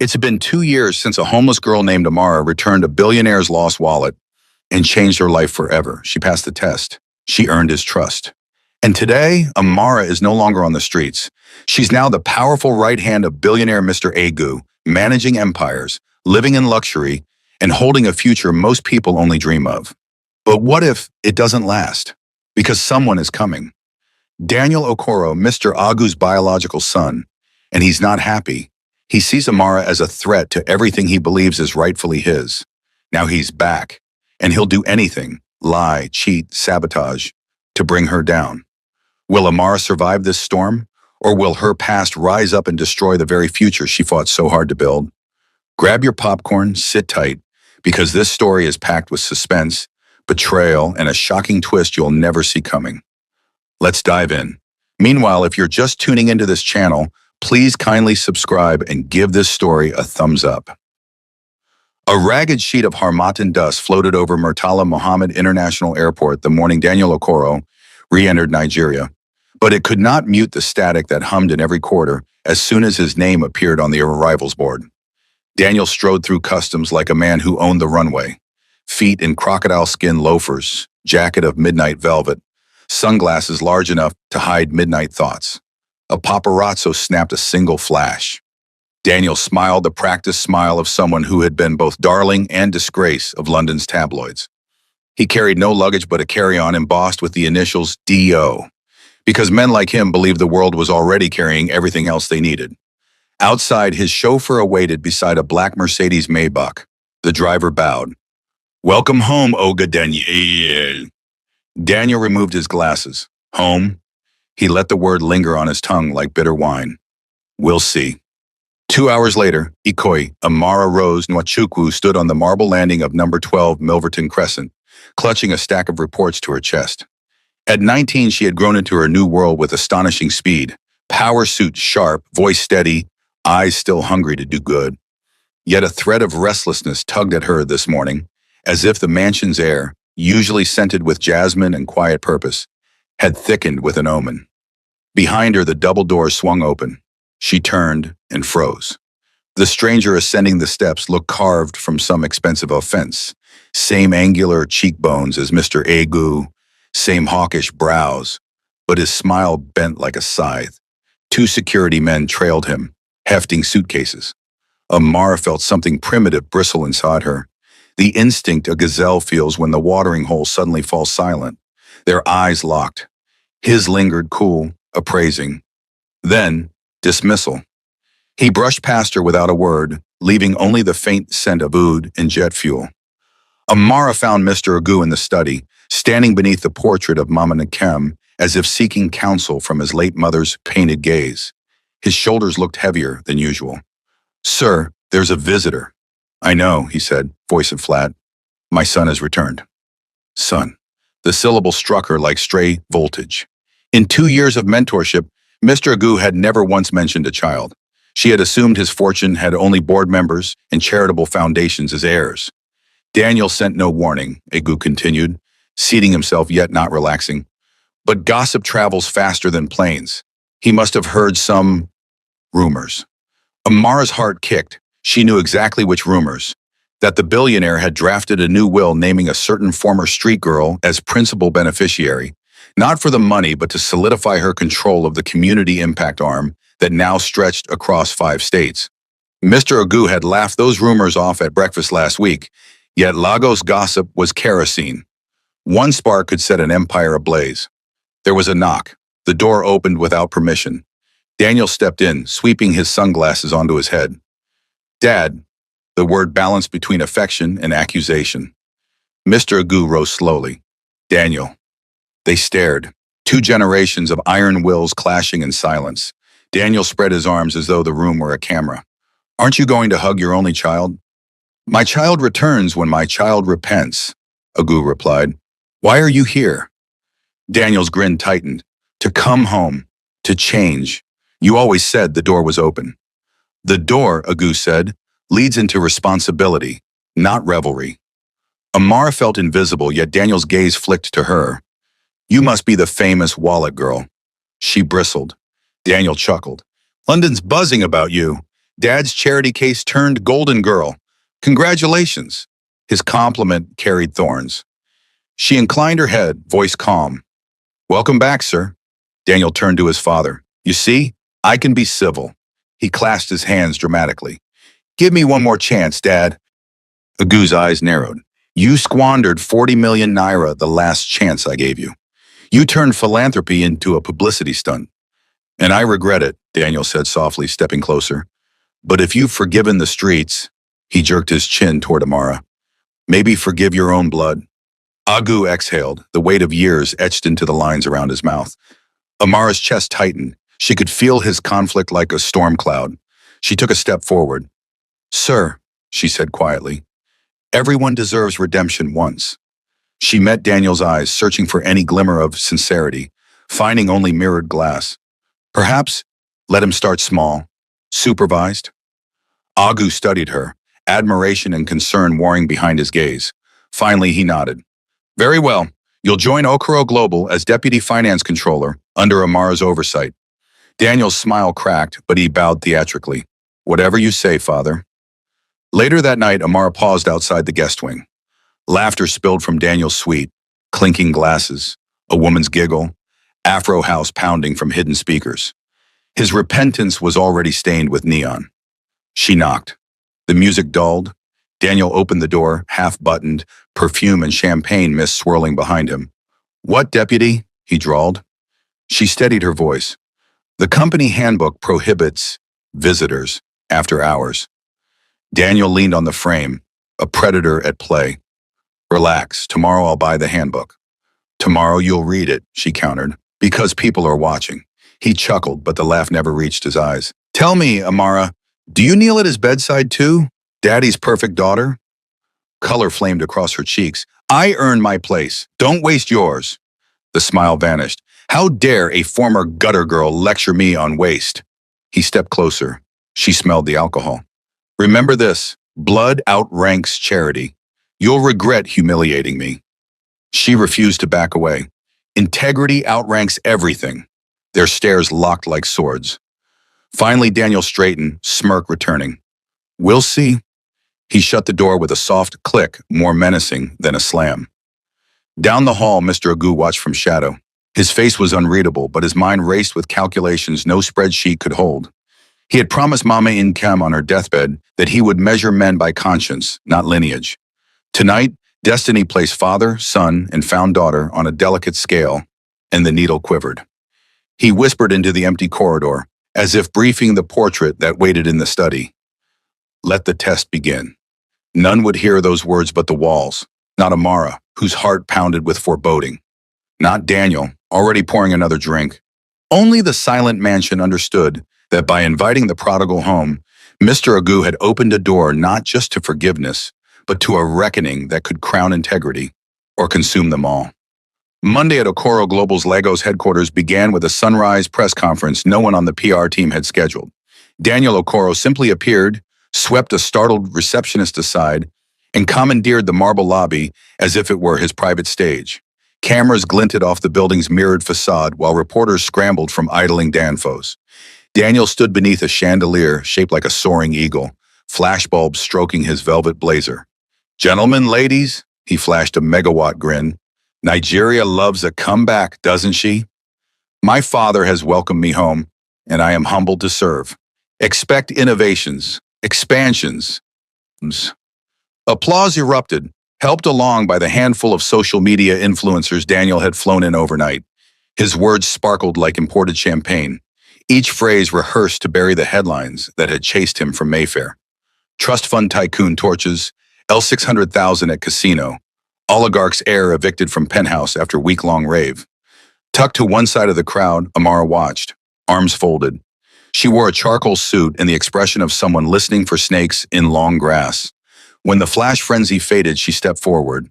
It's been 2 years since a homeless girl named Amara returned a billionaire's lost wallet and changed her life forever. She passed the test. She earned his trust. And today, Amara is no longer on the streets. She's now the powerful right hand of billionaire Mr. Agu, managing empires, living in luxury, and holding a future most people only dream of. But what if it doesn't last? Because someone is coming. Daniel Okoro, Mr. Agu's biological son, and he's not happy. He sees Amara as a threat to everything he believes is rightfully his. Now he's back, and he'll do anything, lie, cheat, sabotage, to bring her down. Will Amara survive this storm, or will her past rise up and destroy the very future she fought so hard to build? Grab your popcorn, sit tight, because this story is packed with suspense, betrayal, and a shocking twist you'll never see coming. Let's dive in. Meanwhile, if you're just tuning into this channel, please kindly subscribe and give this story a thumbs up. A ragged sheet of Harmattan dust floated over Murtala Mohammed International Airport the morning Daniel Okoro re-entered Nigeria, but it could not mute the static that hummed in every quarter as soon as his name appeared on the arrivals board. Daniel strode through customs like a man who owned the runway, feet in crocodile skin loafers, jacket of midnight velvet, sunglasses large enough to hide midnight thoughts. A paparazzo snapped a single flash. Daniel smiled the practiced smile of someone who had been both darling and disgrace of London's tabloids. He carried no luggage but a carry-on embossed with the initials D.O., because men like him believed the world was already carrying everything else they needed. Outside, his chauffeur awaited beside a black Mercedes Maybach. The driver bowed. "Welcome home, Oga Daniel." Daniel removed his glasses. Home? He let the word linger on his tongue like bitter wine. We'll see. 2 hours later, Ikoyi, Amara Rose Nwachukwu stood on the marble landing of number 12 Milverton Crescent, clutching a stack of reports to her chest. At 19, she had grown into her new world with astonishing speed. Power suit sharp, voice steady, eyes still hungry to do good. Yet a thread of restlessness tugged at her this morning, as if the mansion's air, usually scented with jasmine and quiet purpose, had thickened with an omen. Behind her, the double doors swung open. She turned and froze. The stranger ascending the steps looked carved from some expensive offense. Same angular cheekbones as Mr. Agu, same hawkish brows, but his smile bent like a scythe. 2 security men trailed him, hefting suitcases. Amara felt something primitive bristle inside her, the instinct a gazelle feels when the watering hole suddenly falls silent. Their eyes locked. His lingered cool, appraising. Then, dismissal. He brushed past her without a word, leaving only the faint scent of oud and jet fuel. Amara found Mr. Agu in the study, standing beneath the portrait of Mama Nkem, as if seeking counsel from his late mother's painted gaze. His shoulders looked heavier than usual. "Sir, there's a visitor." "I know," he said, voice flat. "My son has returned." Son. The syllable struck her like stray voltage. In 2 years of mentorship, Mr. Agu had never once mentioned a child. She had assumed his fortune had only board members and charitable foundations as heirs. Daniel sent no warning, Agu continued, seating himself yet not relaxing. But gossip travels faster than planes. He must have heard some rumors. Amara's heart kicked. She knew exactly which rumors. That the billionaire had drafted a new will naming a certain former street girl as principal beneficiary, not for the money but to solidify her control of the community impact arm that now stretched across 5 states. Mr. Agu had laughed those rumors off at breakfast last week, yet Lagos gossip was kerosene. One spark could set an empire ablaze. There was a knock. The door opened without permission. Daniel stepped in, sweeping his sunglasses onto his head. "Dad," the word balanced between affection and accusation. Mr. Agu rose slowly. "Daniel." They stared. 2 generations of iron wills clashing in silence. Daniel spread his arms as though the room were a camera. "Aren't you going to hug your only child?" "My child returns when my child repents," Agu replied. "Why are you here?" Daniel's grin tightened. "To come home. To change. You always said the door was open." "The door," Agu said, "leads into responsibility, not revelry." Amara felt invisible, yet Daniel's gaze flicked to her. "You must be the famous wallet girl." She bristled. Daniel chuckled. "London's buzzing about you." Dad's charity case turned golden girl. Congratulations. His compliment carried thorns. She inclined her head, voice calm. Welcome back, sir. Daniel turned to his father. You see, I can be civil. He clasped his hands dramatically. Give me one more chance, Dad. Agu's eyes narrowed. You squandered 40 million naira the last chance I gave you. You turned philanthropy into a publicity stunt. And I regret it, Daniel said softly, stepping closer. But if you've forgiven the streets, he jerked his chin toward Amara, maybe forgive your own blood. Agu exhaled, the weight of years etched into the lines around his mouth. Amara's chest tightened. She could feel his conflict like a storm cloud. She took a step forward. Sir, she said quietly, everyone deserves redemption once. She met Daniel's eyes, searching for any glimmer of sincerity, finding only mirrored glass. Perhaps let him start small, supervised. Agu studied her, admiration and concern warring behind his gaze. Finally, he nodded. Very well. You'll join Okoro Global as Deputy Finance Controller under Amara's oversight. Daniel's smile cracked, but he bowed theatrically. Whatever you say, Father. Later that night, Amara paused outside the guest wing. Laughter spilled from Daniel's suite, clinking glasses, a woman's giggle, Afro house pounding from hidden speakers. His repentance was already stained with neon. She knocked. The music dulled. Daniel opened the door, half-buttoned, perfume and champagne mist swirling behind him. What, deputy? He drawled. She steadied her voice. The company handbook prohibits visitors after hours. Daniel leaned on the frame, a predator at play. Relax, tomorrow I'll buy the handbook. Tomorrow you'll read it, she countered, because people are watching. He chuckled, but the laugh never reached his eyes. Tell me, Amara, do you kneel at his bedside too? Daddy's perfect daughter? Color flamed across her cheeks. I earned my place. Don't waste yours. The smile vanished. How dare a former gutter girl lecture me on waste? He stepped closer. She smelled the alcohol. Remember this, blood outranks charity. You'll regret humiliating me. She refused to back away. Integrity outranks everything. Their stares locked like swords. Finally, Daniel straightened, smirk returning. We'll see. He shut the door with a soft click, more menacing than a slam. Down the hall, Mr. Agu watched from shadow. His face was unreadable, but his mind raced with calculations no spreadsheet could hold. He had promised Mama Incam on her deathbed that he would measure men by conscience, not lineage. Tonight, destiny placed father, son, and found daughter on a delicate scale, and the needle quivered. He whispered into the empty corridor, as if briefing the portrait that waited in the study. Let the test begin. None would hear those words but the walls, not Amara, whose heart pounded with foreboding. Not Daniel, already pouring another drink. Only the silent mansion understood that by inviting the prodigal home, Mr. Agu had opened a door not just to forgiveness, but to a reckoning that could crown integrity or consume them all. Monday at Okoro Global's Lagos headquarters began with a sunrise press conference no one on the PR team had scheduled. Daniel Okoro simply appeared, swept a startled receptionist aside, and commandeered the marble lobby as if it were his private stage. Cameras glinted off the building's mirrored facade while reporters scrambled from idling danfos. Daniel stood beneath a chandelier shaped like a soaring eagle, flashbulbs stroking his velvet blazer. Gentlemen, ladies, he flashed a megawatt grin. Nigeria loves a comeback, doesn't she? My father has welcomed me home, and I am humbled to serve. Expect innovations, expansions. Applause erupted, helped along by the handful of social media influencers Daniel had flown in overnight. His words sparkled like imported champagne, each phrase rehearsed to bury the headlines that had chased him from Mayfair. Trust fund tycoon torches, L600,000 at casino, oligarch's heir evicted from penthouse after week-long rave. Tucked to one side of the crowd, Amara watched, arms folded. She wore a charcoal suit and the expression of someone listening for snakes in long grass. When the flash frenzy faded, she stepped forward.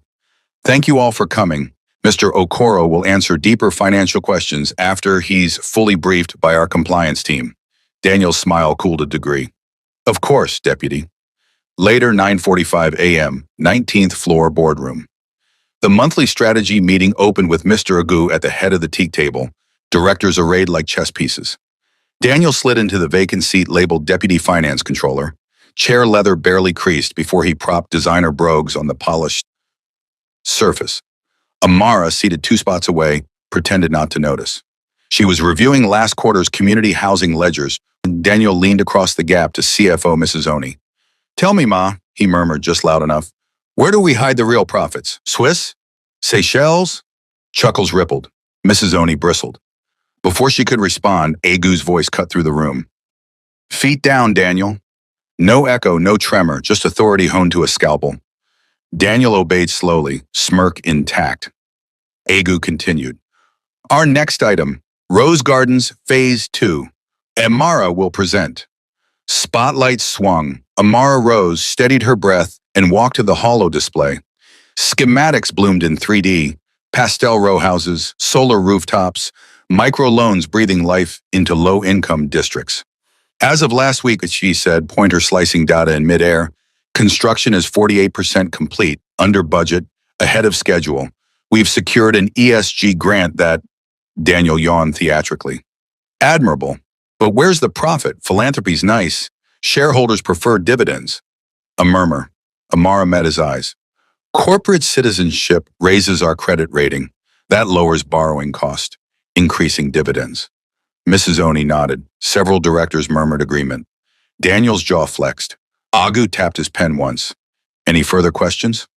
Thank you all for coming. Mr. Okoro will answer deeper financial questions after he's fully briefed by our compliance team. Daniel's smile cooled a degree. Of course, Deputy. Later, 9:45 a.m., 19th floor boardroom. The monthly strategy meeting opened with Mr. Agu at the head of the teak table, directors arrayed like chess pieces. Daniel slid into the vacant seat labeled Deputy Finance Controller, chair leather barely creased before he propped designer brogues on the polished surface. Amara, seated 2 spots away, pretended not to notice. She was reviewing last quarter's community housing ledgers when Daniel leaned across the gap to CFO Mrs. Oni. "Tell me, Ma," he murmured just loud enough, "where do we hide the real profits? Swiss? Seychelles?" Chuckles rippled. Mrs. Oni bristled. Before she could respond, Agu's voice cut through the room. "Feet down, Daniel." No echo, no tremor, just authority honed to a scalpel. Daniel obeyed slowly, smirk intact. Agu continued. "Our next item, Rose Gardens Phase 2. Amara will present." Spotlights swung. Amara rose, steadied her breath, and walked to the holo display. Schematics bloomed in 3D, pastel row houses, solar rooftops, microloans breathing life into low-income districts. As of last week, she said, pointer slicing data in midair, construction is 48% complete, under budget, ahead of schedule. We've secured an ESG grant that, Daniel yawned theatrically. Admirable. But where's the profit? Philanthropy's nice. Shareholders prefer dividends. A murmur. Amara met his eyes. Corporate citizenship raises our credit rating. That lowers borrowing cost, increasing dividends. Mrs. Oni nodded. Several directors murmured agreement. Daniel's jaw flexed. Agu tapped his pen once. Any further questions?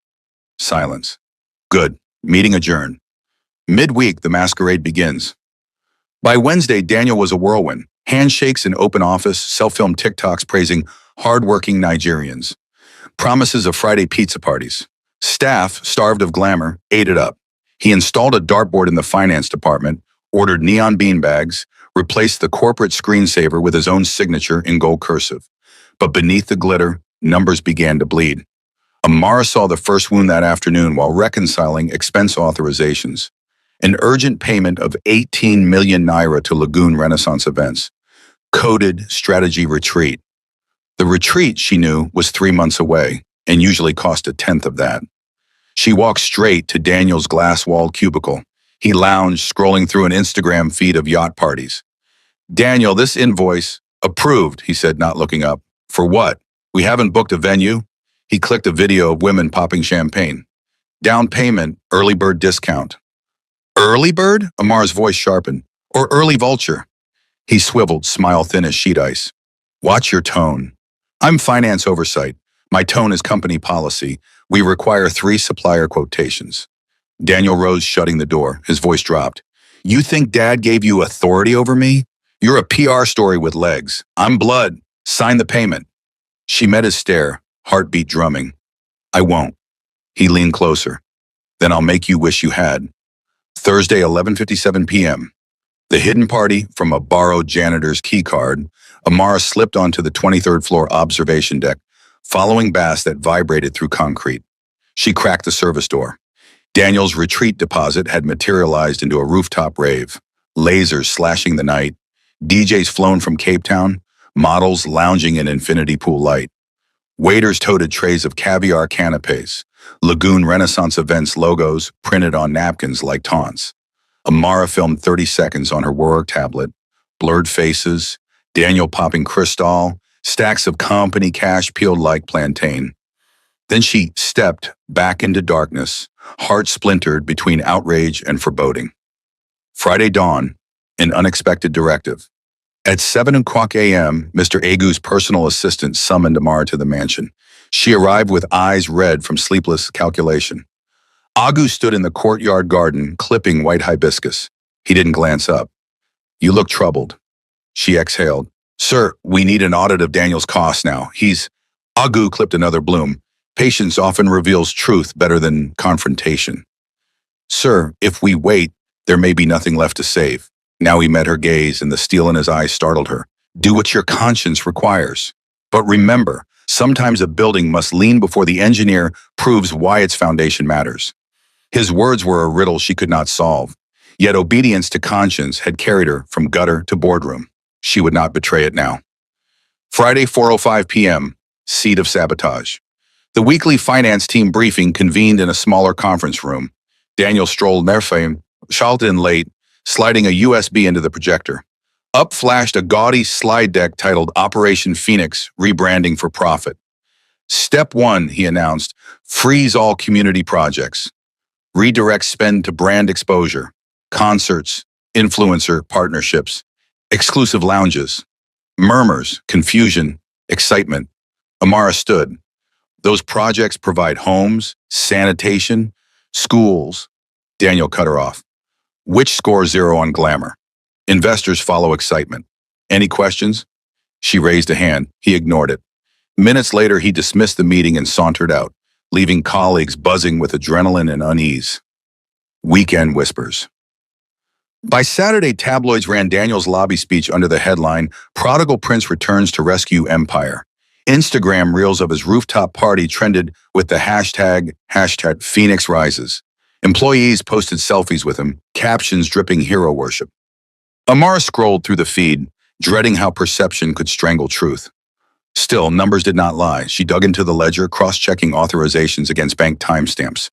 Silence. Good. Meeting adjourned. Midweek, the masquerade begins. By Wednesday, Daniel was a whirlwind. Handshakes in open office, self-filmed TikToks praising hard-working Nigerians. Promises of Friday pizza parties. Staff, starved of glamour, ate it up. He installed a dartboard in the finance department, ordered neon beanbags, replaced the corporate screensaver with his own signature in gold cursive. But beneath the glitter, numbers began to bleed. Amara saw the first wound that afternoon while reconciling expense authorizations. An urgent payment of 18 million naira to Lagoon Renaissance Events. Coded strategy retreat. The retreat, she knew, was 3 months away and usually cost 1/10 of that. She walked straight to Daniel's glass-walled cubicle. He lounged, scrolling through an Instagram feed of yacht parties. "Daniel, this invoice, approved," he said, not looking up. "For what? We haven't booked a venue?" He clicked a video of women popping champagne. "Down payment, early bird discount." "Early bird?" Amar's voice sharpened. "Or early vulture?" He swiveled, smile thin as sheet ice. "Watch your tone. I'm finance oversight. My tone is company policy. We require 3 supplier quotations." Daniel rose, shutting the door. His voice dropped. "You think Dad gave you authority over me? You're a PR story with legs. I'm blood. Sign the payment." She met his stare, heartbeat drumming. "I won't." He leaned closer. "Then I'll make you wish you had." Thursday, 11:57 p.m. The hidden party from a borrowed janitor's key card. Amara slipped onto the 23rd floor observation deck, following bass that vibrated through concrete. She cracked the service door. Daniel's retreat deposit had materialized into a rooftop rave. Lasers slashing the night. DJs flown from Cape Town. Models lounging in infinity pool light. Waiters toted trays of caviar canapes. Lagoon Renaissance Events logos printed on napkins like taunts. Amara filmed 30 seconds on her work tablet. Blurred faces, Daniel popping Cristal, stacks of company cash peeled like plantain. Then she stepped back into darkness, heart splintered between outrage and foreboding. Friday dawn, an unexpected directive. At 7:00 a.m., Mr. Agu's personal assistant summoned Amara to the mansion. She arrived with eyes red from sleepless calculation. Agu stood in the courtyard garden, clipping white hibiscus. He didn't glance up. "You look troubled." She exhaled. "Sir, we need an audit of Daniel's costs now. Agu clipped another bloom. "Patience often reveals truth better than confrontation." "Sir, if we wait, there may be nothing left to save." Now he met her gaze, and the steel in his eyes startled her. "Do what your conscience requires. But remember, sometimes a building must lean before the engineer proves why its foundation matters." His words were a riddle she could not solve, yet obedience to conscience had carried her from gutter to boardroom. She would not betray it now. Friday, 4:05 p.m., seat of sabotage. The weekly finance team briefing convened in a smaller conference room. Daniel strolled nerfame, shalt in late, sliding a USB into the projector. Up flashed a gaudy slide deck titled Operation Phoenix, Rebranding for Profit. Step 1, he announced, freeze all community projects. Redirect spend to brand exposure, concerts, influencer partnerships, exclusive lounges. Murmurs, confusion, excitement. Amara stood. Those projects provide homes, sanitation, schools. Daniel cut her off. Which scores 0 on glamour? Investors follow excitement. Any questions? She raised a hand. He ignored it. Minutes later, he dismissed the meeting and sauntered out, leaving colleagues buzzing with adrenaline and unease. Weekend whispers. By Saturday, tabloids ran Daniel's lobby speech under the headline, Prodigal Prince Returns to Rescue Empire. Instagram reels of his rooftop party trended with the hashtag Phoenix Rises. Employees posted selfies with him, captions dripping hero worship. Amara scrolled through the feed, dreading how perception could strangle truth. Still, numbers did not lie. She dug into the ledger, cross-checking authorizations against bank timestamps.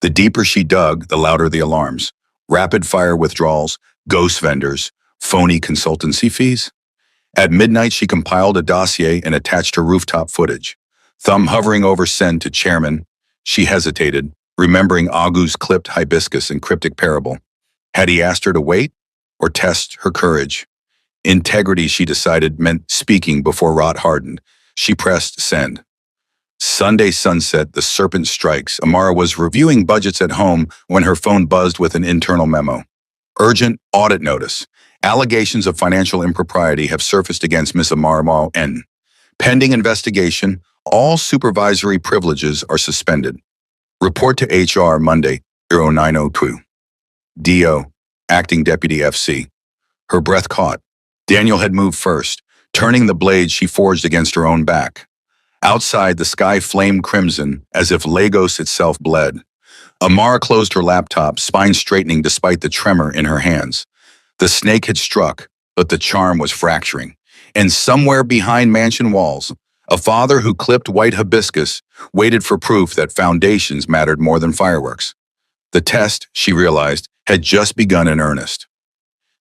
The deeper she dug, the louder the alarms. Rapid-fire withdrawals, ghost vendors, phony consultancy fees. At midnight, she compiled a dossier and attached her rooftop footage. Thumb hovering over send to chairman, she hesitated, remembering Agu's clipped hibiscus and cryptic parable. Had he asked her to wait or test her courage? Integrity, she decided, meant speaking before rot hardened. She pressed send. Sunday sunset, the serpent strikes. Amara was reviewing budgets at home when her phone buzzed with an internal memo. Urgent audit notice. Allegations of financial impropriety have surfaced against Miss Amara N. Pending investigation, all supervisory privileges are suspended. Report to HR Monday, 0902. DO, Acting Deputy FC. Her breath caught. Daniel had moved first, turning the blade she forged against her own back. Outside, the sky flamed crimson, as if Lagos itself bled. Amara closed her laptop, spine straightening despite the tremor in her hands. The snake had struck, but the charm was fracturing. And somewhere behind mansion walls, a father who clipped white hibiscus waited for proof that foundations mattered more than fireworks. The test, she realized, had just begun in earnest.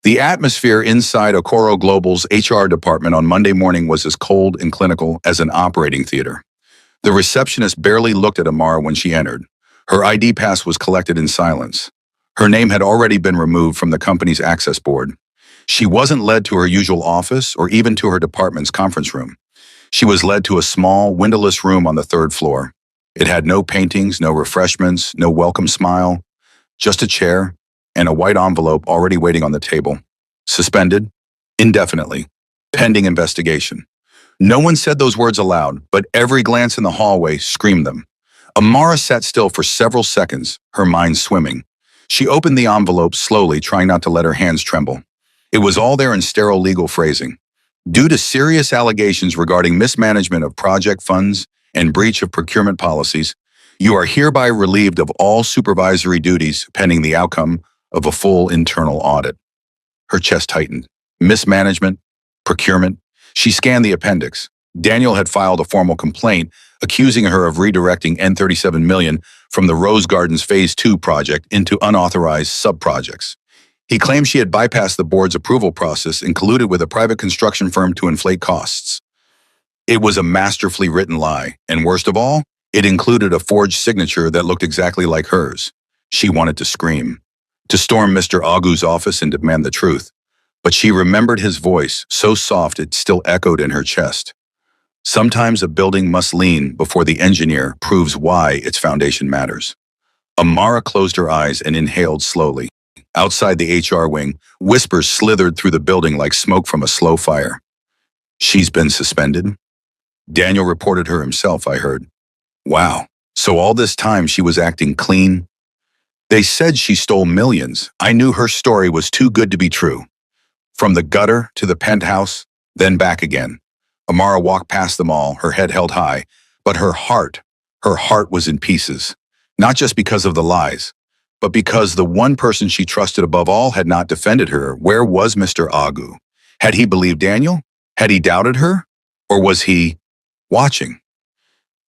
The atmosphere inside Okoro Global's HR department on Monday morning was as cold and clinical as an operating theater. The receptionist barely looked at Amara when she entered. Her ID pass was collected in silence. Her name had already been removed from the company's access board. She wasn't led to her usual office or even to her department's conference room. She was led to a small, windowless room on the 3rd floor. It had no paintings, no refreshments, no welcome smile, just a chair and a white envelope already waiting on the table. Suspended, indefinitely, pending investigation. No one said those words aloud, but every glance in the hallway screamed them. Amara sat still for several seconds, her mind swimming. She opened the envelope slowly, trying not to let her hands tremble. It was all there in sterile legal phrasing. Due to serious allegations regarding mismanagement of project funds and breach of procurement policies, you are hereby relieved of all supervisory duties pending the outcome of a full internal audit. Her chest tightened. Mismanagement, procurement. She scanned the appendix. Daniel had filed a formal complaint accusing her of redirecting N37 million from the Rose Gardens Phase 2 project into unauthorized sub-projects. He claimed she had bypassed the board's approval process and colluded with a private construction firm to inflate costs. It was a masterfully written lie, and worst of all, it included a forged signature that looked exactly like hers. She wanted to scream, to storm Mr. Agu's office and demand the truth. But she remembered his voice, so soft it still echoed in her chest. Sometimes a building must lean before the engineer proves why its foundation matters. Amara closed her eyes and inhaled slowly. Outside the HR wing, whispers slithered through the building like smoke from a slow fire. She's been suspended? Daniel reported her himself, I heard. Wow, so all this time she was acting clean? They said she stole millions. I knew her story was too good to be true. From the gutter to the penthouse, then back again. Amara walked past them all, her head held high, but her heart was in pieces. Not just because of the lies, but because the one person she trusted above all had not defended her. Where was Mr. Agu? Had he believed Daniel? Had he doubted her? Or was he watching?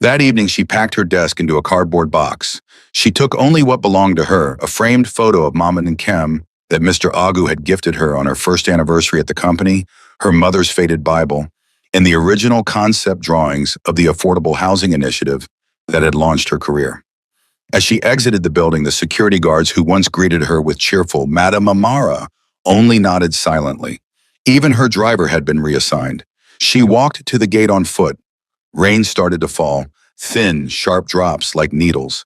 That evening, she packed her desk into a cardboard box. She took only what belonged to her, a framed photo of Mama and Kem, that Mr. Agu had gifted her on her first anniversary at the company, her mother's faded Bible, and the original concept drawings of the affordable housing initiative that had launched her career. As she exited the building, the security guards who once greeted her with cheerful "Madam Amara" only nodded silently. Even her driver had been reassigned. She walked to the gate on foot. Rain started to fall, thin, sharp drops like needles.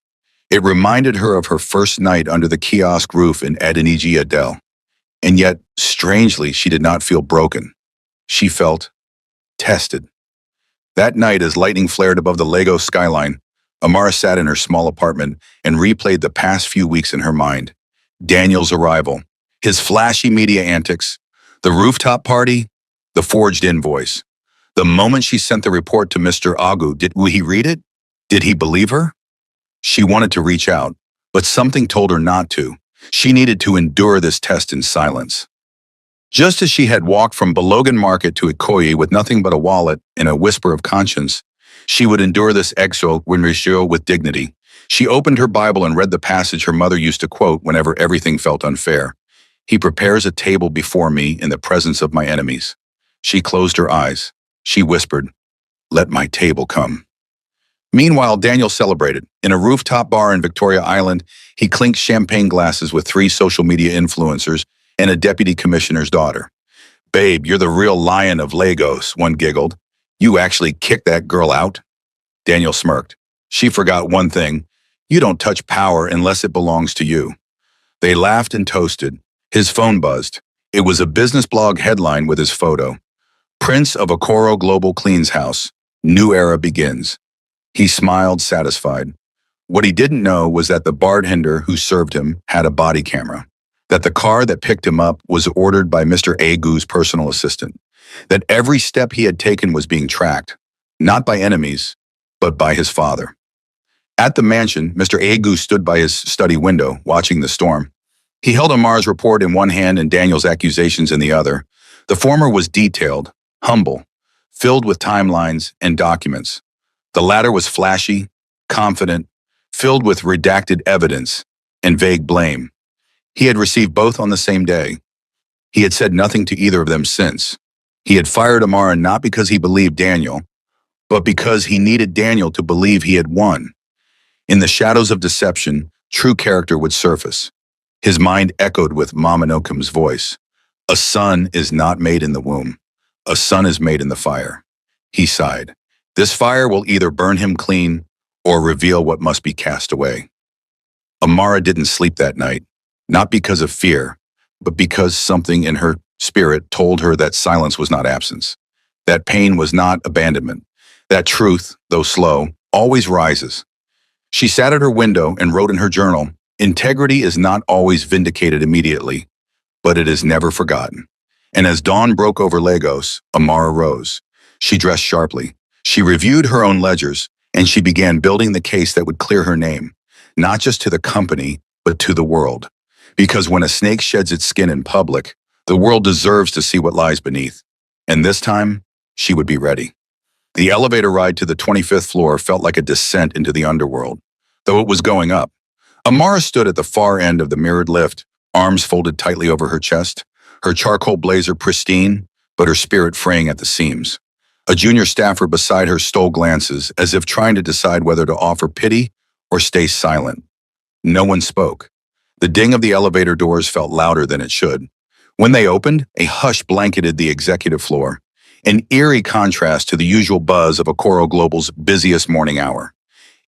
It reminded her of her first night under the kiosk roof in Edeniji Adele. And yet, strangely, she did not feel broken. She felt tested. That night, as lightning flared above the Lagos skyline, Amara sat in her small apartment and replayed the past few weeks in her mind. Daniel's arrival, his flashy media antics, the rooftop party, the forged invoice. The moment she sent the report to Mr. Agu, did he read it? Did he believe her? She wanted to reach out, but something told her not to. She needed to endure this test in silence. Just as she had walked from Balogan Market to Ikoyi with nothing but a wallet and a whisper of conscience, she would endure this exile with dignity. She opened her Bible and read the passage her mother used to quote whenever everything felt unfair. "He prepares a table before me in the presence of my enemies." She closed her eyes. She whispered, "Let my table come." Meanwhile, Daniel celebrated. In a rooftop bar in Victoria Island, he clinked champagne glasses with 3 social media influencers and a deputy commissioner's daughter. "Babe, you're the real lion of Lagos," one giggled. "You actually kicked that girl out?" Daniel smirked. She forgot one thing. You don't touch power unless it belongs to you. They laughed and toasted. His phone buzzed. It was a business blog headline with his photo. "Prince of Okoro Global cleans house. New era begins." He smiled, satisfied. What he didn't know was that the bartender who served him had a body camera, that the car that picked him up was ordered by Mr. Agu's personal assistant, that every step he had taken was being tracked, not by enemies, but by his father. At the mansion, Mr. Agu stood by his study window, watching the storm. He held Amar's report in one hand and Daniel's accusations in the other. The former was detailed, humble, filled with timelines and documents. The latter was flashy, confident, filled with redacted evidence and vague blame. He had received both on the same day. He had said nothing to either of them since. He had fired Amara not because he believed Daniel, but because he needed Daniel to believe he had won. In the shadows of deception, true character would surface. His mind echoed with Mamanokam's voice. "A son is not made in the womb. A son is made in the fire." He sighed. "This fire will either burn him clean or reveal what must be cast away." Amara didn't sleep that night, not because of fear, but because something in her spirit told her that silence was not absence, that pain was not abandonment, that truth, though slow, always rises. She sat at her window and wrote in her journal, "Integrity is not always vindicated immediately, but it is never forgotten." And as dawn broke over Lagos, Amara rose. She dressed sharply. She reviewed her own ledgers, and she began building the case that would clear her name, not just to the company, but to the world. Because when a snake sheds its skin in public, the world deserves to see what lies beneath. And this time, she would be ready. The elevator ride to the 25th floor felt like a descent into the underworld, though it was going up. Amara stood at the far end of the mirrored lift, arms folded tightly over her chest, her charcoal blazer pristine, but her spirit fraying at the seams. A junior staffer beside her stole glances, as if trying to decide whether to offer pity or stay silent. No one spoke. The ding of the elevator doors felt louder than it should. When they opened, a hush blanketed the executive floor, an eerie contrast to the usual buzz of Okoro Global's busiest morning hour.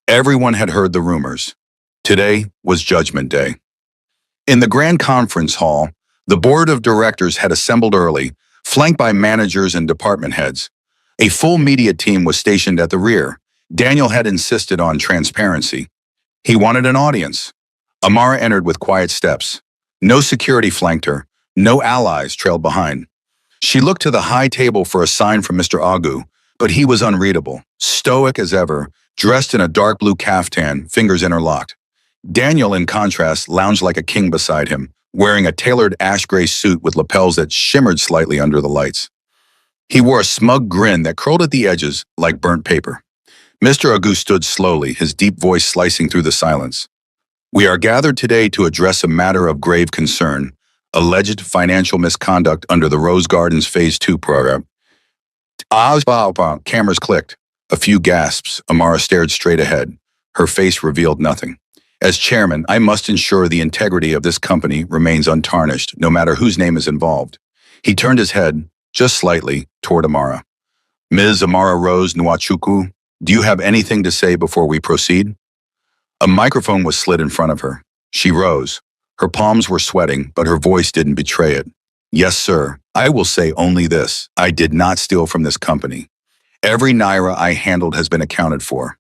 Everyone had heard the rumors. Today was Judgment Day. In the grand conference hall, the board of directors had assembled early, flanked by managers and department heads. A full media team was stationed at the rear. Daniel had insisted on transparency. He wanted an audience. Amara entered with quiet steps. No security flanked her. No allies trailed behind. She looked to the high table for a sign from Mr. Agu, but he was unreadable, stoic as ever, dressed in a dark blue caftan, fingers interlocked. Daniel, in contrast, lounged like a king beside him, wearing a tailored ash gray suit with lapels that shimmered slightly under the lights. He wore a smug grin that curled at the edges like burnt paper. Mr. Agu stood slowly, his deep voice slicing through the silence. "We are gathered today to address a matter of grave concern, Alleged financial misconduct under the Rose Gardens Phase 2 program. Cameras clicked. A few gasps. Amara stared straight ahead. Her face revealed nothing. As chairman, I must ensure the integrity of this company remains untarnished, no matter whose name is involved. He turned his head, just slightly, toward Amara. Ms. Amara Rose Nwachukwu, do you have anything to say before we proceed? A microphone was slid in front of her. She rose. Her palms were sweating, but her voice didn't betray it. Yes, sir. I will say only this. I did not steal from this company. Every naira I handled has been accounted for.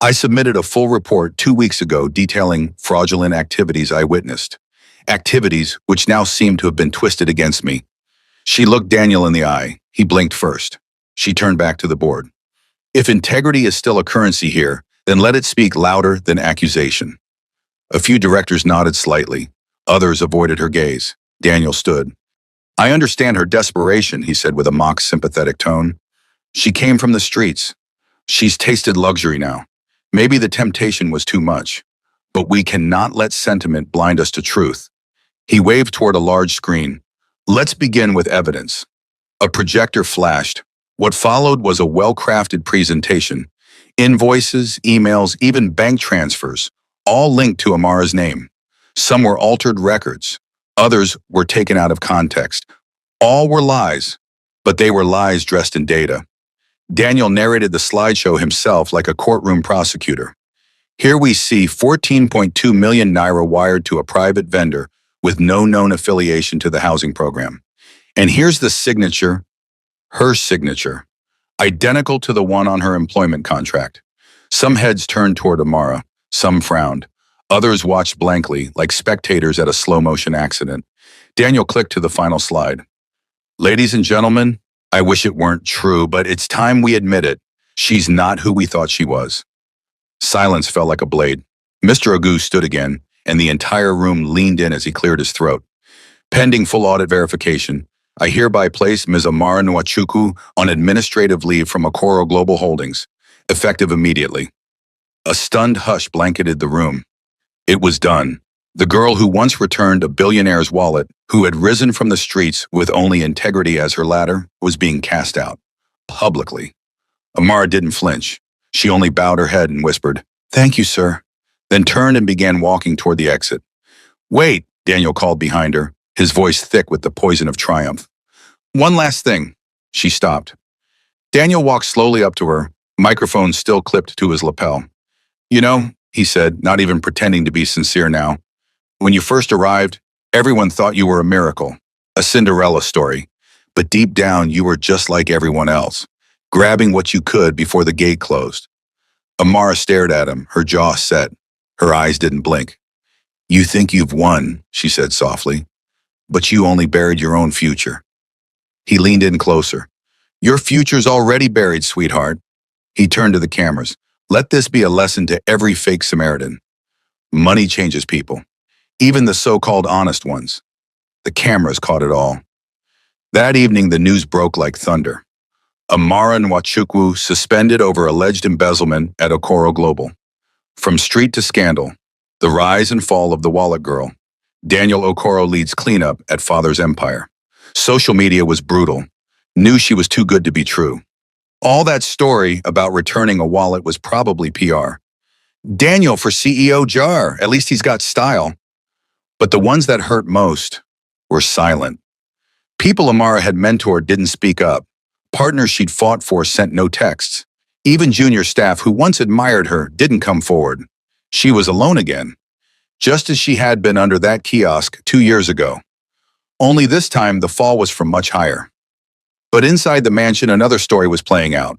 I submitted a full report 2 weeks ago detailing fraudulent activities I witnessed. Activities which now seem to have been twisted against me. She looked Daniel in the eye. He blinked first. She turned back to the board. If integrity is still a currency here, then let it speak louder than accusation. A few directors nodded slightly. Others avoided her gaze. Daniel stood. I understand her desperation, he said with a mock sympathetic tone. She came from the streets. She's tasted luxury now. Maybe the temptation was too much. But we cannot let sentiment blind us to truth. He waved toward a large screen. Let's begin with evidence. A projector flashed. What followed was a well-crafted presentation. Invoices, emails, even bank transfers, all linked to Amara's name. Some were altered records. Others were taken out of context. All were lies, but they were lies dressed in data. Daniel narrated the slideshow himself like a courtroom prosecutor. Here we see 14.2 million naira wired to a private vendor with no known affiliation to the housing program. And here's the signature, her signature, identical to the one on her employment contract. Some heads turned toward Amara, some frowned. Others watched blankly, like spectators at a slow-motion accident. Daniel clicked to the final slide. Ladies and gentlemen, I wish it weren't true, but it's time we admit it. She's not who we thought she was. Silence fell like a blade. Mr. Agu stood again, and the entire room leaned in as he cleared his throat. Pending full audit verification, I hereby place Ms. Amara Nwachukwu on administrative leave from Okoro Global Holdings, effective immediately. A stunned hush blanketed the room. It was done. The girl who once returned a billionaire's wallet, who had risen from the streets with only integrity as her ladder, was being cast out. Publicly. Amara didn't flinch. She only bowed her head and whispered, "Thank you, sir," then turned and began walking toward the exit. "Wait," Daniel called behind her, his voice thick with the poison of triumph. "One last thing." She stopped. Daniel walked slowly up to her, microphone still clipped to his lapel. "You know," he said, not even pretending to be sincere now, "when you first arrived, everyone thought you were a miracle, a Cinderella story. But deep down, you were just like everyone else, grabbing what you could before the gate closed." Amara stared at him, her jaw set. Her eyes didn't blink. "You think you've won," she said softly, "but you only buried your own future." He leaned in closer. "Your future's already buried, sweetheart." He turned to the cameras. "Let this be a lesson to every fake Samaritan. Money changes people, even the so-called honest ones." The cameras caught it all. That evening, the news broke like thunder. Amara Nwachukwu suspended over alleged embezzlement at Okoro Global. From street to scandal, the rise and fall of the wallet girl. Daniel Okoro leads cleanup at Father's Empire. Social media was brutal. Knew she was too good to be true. All that story about returning a wallet was probably PR. Daniel for CEO jar, at least he's got style. But the ones that hurt most were silent. People Amara had mentored didn't speak up. Partners she'd fought for sent no texts. Even junior staff who once admired her didn't come forward. She was alone again, just as she had been under that kiosk 2 years ago. Only this time the fall was from much higher. But inside the mansion, another story was playing out.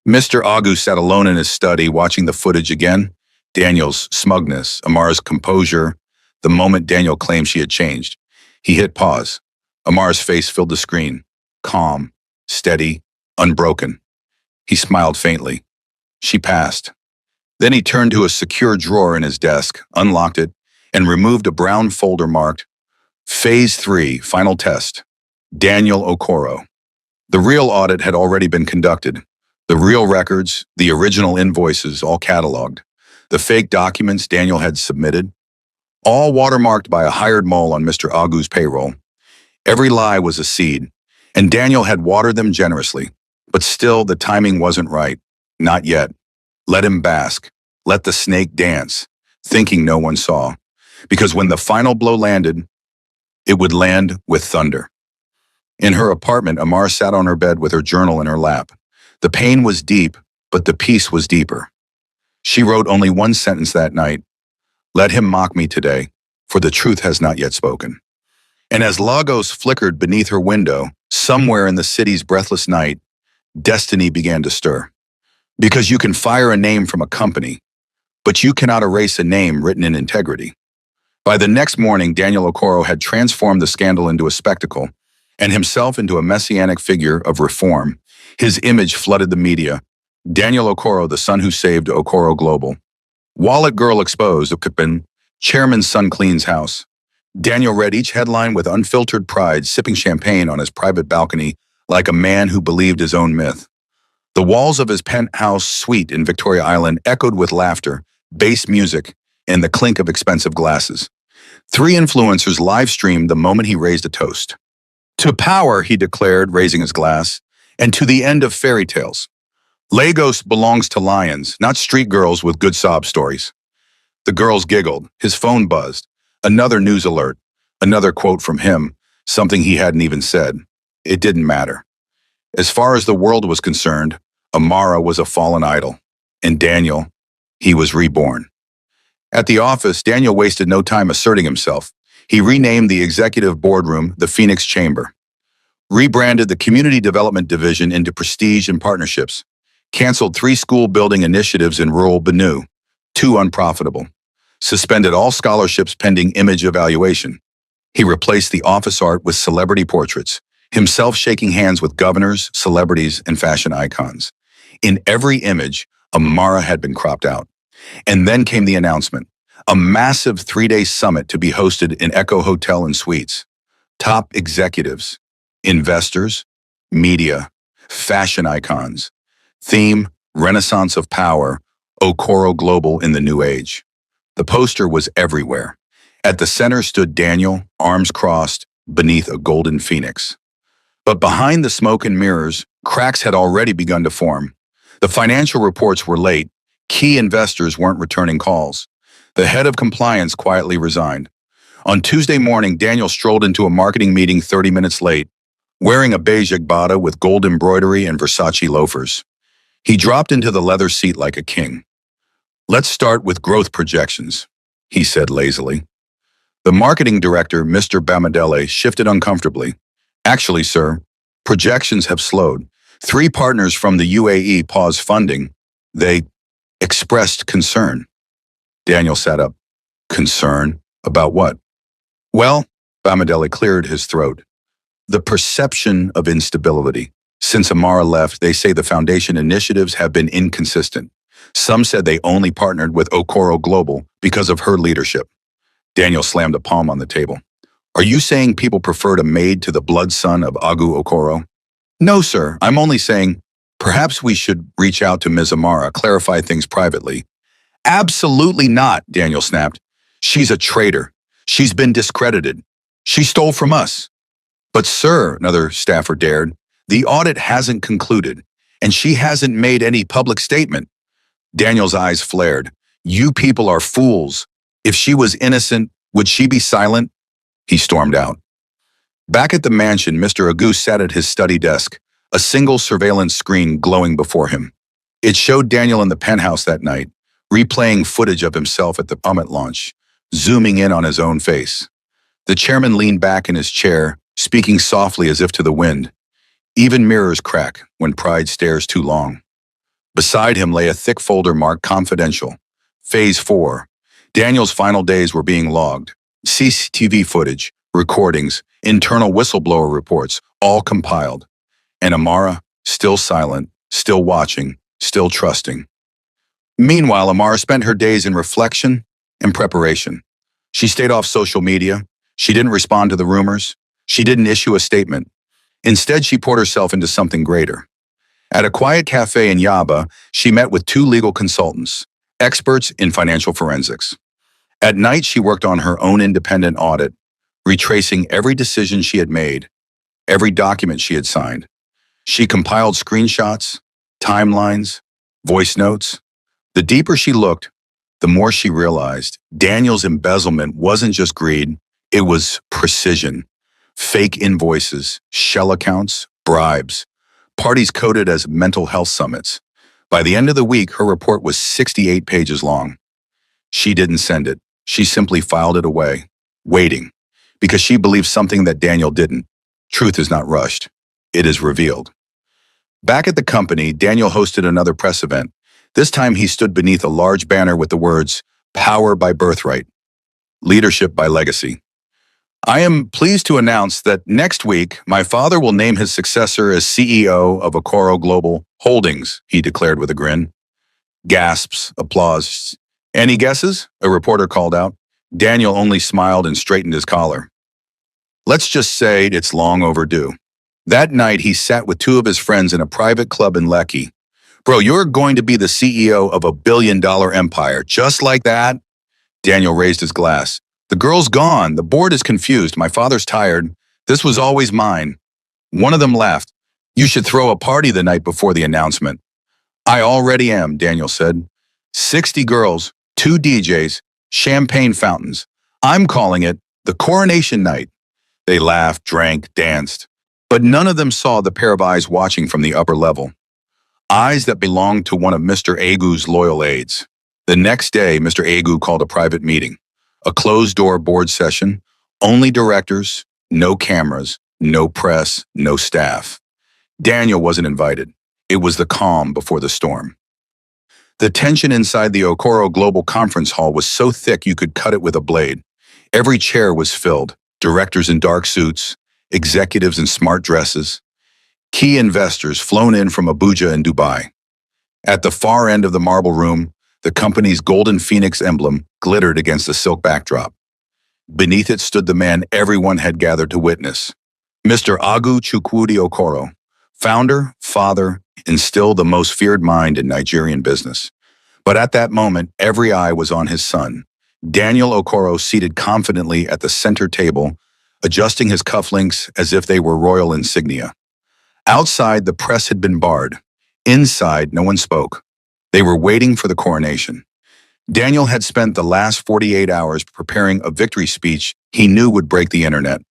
Mr. Agu sat alone in his study watching the footage again. Daniel's smugness, Amara's composure, the moment Daniel claimed she had changed. He hit pause. Amara's face filled the screen. Calm, steady, unbroken. He smiled faintly. She passed. Then he turned to a secure drawer in his desk, unlocked it, and removed a brown folder marked Phase 3, Final Test. Daniel Okoro. The real audit had already been conducted. The real records, the original invoices, all cataloged. The fake documents Daniel had submitted, all watermarked by a hired mole on Mr. Agu's payroll. Every lie was a seed, and Daniel had watered them generously. But still, the timing wasn't right. Not yet. Let him bask. Let the snake dance, thinking no one saw. Because when the final blow landed, it would land with thunder. In her apartment, Amara sat on her bed with her journal in her lap. The pain was deep, but the peace was deeper. She wrote only one sentence that night. Let him mock me today, for the truth has not yet spoken. And as Lagos flickered beneath her window, somewhere in the city's breathless night, destiny began to stir. Because you can fire a name from a company, but you cannot erase a name written in integrity. By the next morning, Daniel Okoro had transformed the scandal into a spectacle, and himself into a messianic figure of reform. His image flooded the media. Daniel Okoro, the son who saved Okoro Global. Wallet girl exposed, Okupin, chairman's son cleans house. Daniel read each headline with unfiltered pride, sipping champagne on his private balcony like a man who believed his own myth. The walls of his penthouse suite in Victoria Island echoed with laughter, bass music, and the clink of expensive glasses. 3 influencers live-streamed the moment he raised a toast. To power, he declared, raising his glass, and to the end of fairy tales. Lagos belongs to lions, not street girls with good sob stories. The girls giggled. His phone buzzed. Another news alert. Another quote from him, something he hadn't even said. It didn't matter. As far as the world was concerned, Amara was a fallen idol. And Daniel, he was reborn. At the office, Daniel wasted no time asserting himself. He renamed the executive boardroom the Phoenix Chamber, rebranded the Community Development Division into Prestige and Partnerships, canceled 3 school building initiatives in rural Benue, 2 unprofitable, suspended all scholarships pending image evaluation. He replaced the office art with celebrity portraits, himself shaking hands with governors, celebrities, and fashion icons. In every image, Amara had been cropped out. And then came the announcement, a massive 3-day summit to be hosted in Echo Hotel and Suites. Top executives, investors, media, fashion icons. Theme, Renaissance of Power, Okoro Global in the New Age. The poster was everywhere. At the center stood Daniel, arms crossed, beneath a golden phoenix. But behind the smoke and mirrors, cracks had already begun to form. The financial reports were late. Key investors weren't returning calls. The head of compliance quietly resigned. On Tuesday morning, Daniel strolled into a marketing meeting 30 minutes late, wearing a beige agbada with gold embroidery and Versace loafers. He dropped into the leather seat like a king. Let's start with growth projections, he said lazily. The marketing director, Mr. Bamidele, shifted uncomfortably. Actually, sir, projections have slowed. 3 partners from the UAE paused funding. They expressed concern. Daniel sat up. Concern? About what? Well, Bamidele cleared his throat. The perception of instability. Since Amara left, they say the foundation initiatives have been inconsistent. Some said they only partnered with Okoro Global because of her leadership. Daniel slammed a palm on the table. Are you saying people preferred a maid to the blood son of Agu Okoro? No, sir. I'm only saying perhaps we should reach out to Ms. Amara, clarify things privately. Absolutely not, Daniel snapped. She's a traitor. She's been discredited. She stole from us. But sir, another staffer dared, the audit hasn't concluded, and she hasn't made any public statement. Daniel's eyes flared. You people are fools. If she was innocent, would she be silent? He stormed out. Back at the mansion, Mr. Agu sat at his study desk, a single surveillance screen glowing before him. It showed Daniel in the penthouse that night, replaying footage of himself at the summit launch, zooming in on his own face. The chairman leaned back in his chair, speaking softly as if to the wind. Even mirrors crack when pride stares too long. Beside him lay a thick folder marked Confidential. Phase 4. Daniel's final days were being logged. CCTV footage, recordings, internal whistleblower reports, all compiled. And Amara, still silent, still watching, still trusting. Meanwhile, Amara spent her days in reflection and preparation. She stayed off social media. She didn't respond to the rumors. She didn't issue a statement. Instead, she poured herself into something greater. At a quiet cafe in Yaba, she met with 2 legal consultants, experts in financial forensics. At night, she worked on her own independent audit, retracing every decision she had made, every document she had signed. She compiled screenshots, timelines, voice notes. The deeper she looked, the more she realized Daniel's embezzlement wasn't just greed, it was precision. Fake invoices, shell accounts, bribes, parties coded as mental health summits. By the end of the week, her report was 68 pages long. She didn't send it. She simply filed it away, waiting, because she believed something that Daniel didn't. Truth is not rushed. It is revealed. Back at the company, Daniel hosted another press event. This time he stood beneath a large banner with the words, "Power by Birthright, Leadership by Legacy." "I am pleased to announce that next week, my father will name his successor as CEO of Okoro Global Holdings," he declared with a grin. Gasps, applause. "Any guesses?" a reporter called out. Daniel only smiled and straightened his collar. "Let's just say it's long overdue." That night, he sat with two of his friends in a private club in Lekki. "Bro, you're going to be the CEO of a billion-dollar empire, just like that?" Daniel raised his glass. "The girl's gone. The board is confused. My father's tired. This was always mine." One of them laughed. "You should throw a party the night before the announcement." "I already am," Daniel said. 60 girls, 2 DJs, champagne fountains. I'm calling it the coronation night." They laughed, drank, danced. But none of them saw the pair of eyes watching from the upper level. Eyes that belonged to one of Mr. Agu's loyal aides. The next day, Mr. Agu called a private meeting. A closed-door board session, only directors, no cameras, no press, no staff. Daniel wasn't invited. It was the calm before the storm. The tension inside the Okoro Global Conference Hall was so thick you could cut it with a blade. Every chair was filled, directors in dark suits, executives in smart dresses, key investors flown in from Abuja and Dubai. At the far end of the marble room, the company's golden phoenix emblem glittered against the silk backdrop. Beneath it stood the man everyone had gathered to witness, Mr. Agu Chukwudi Okoro, founder, father, and still the most feared mind in Nigerian business. But at that moment, every eye was on his son, Daniel Okoro, seated confidently at the center table, adjusting his cufflinks as if they were royal insignia. Outside, the press had been barred. Inside, no one spoke. They were waiting for the coronation. Daniel had spent the last 48 hours preparing a victory speech he knew would break the internet.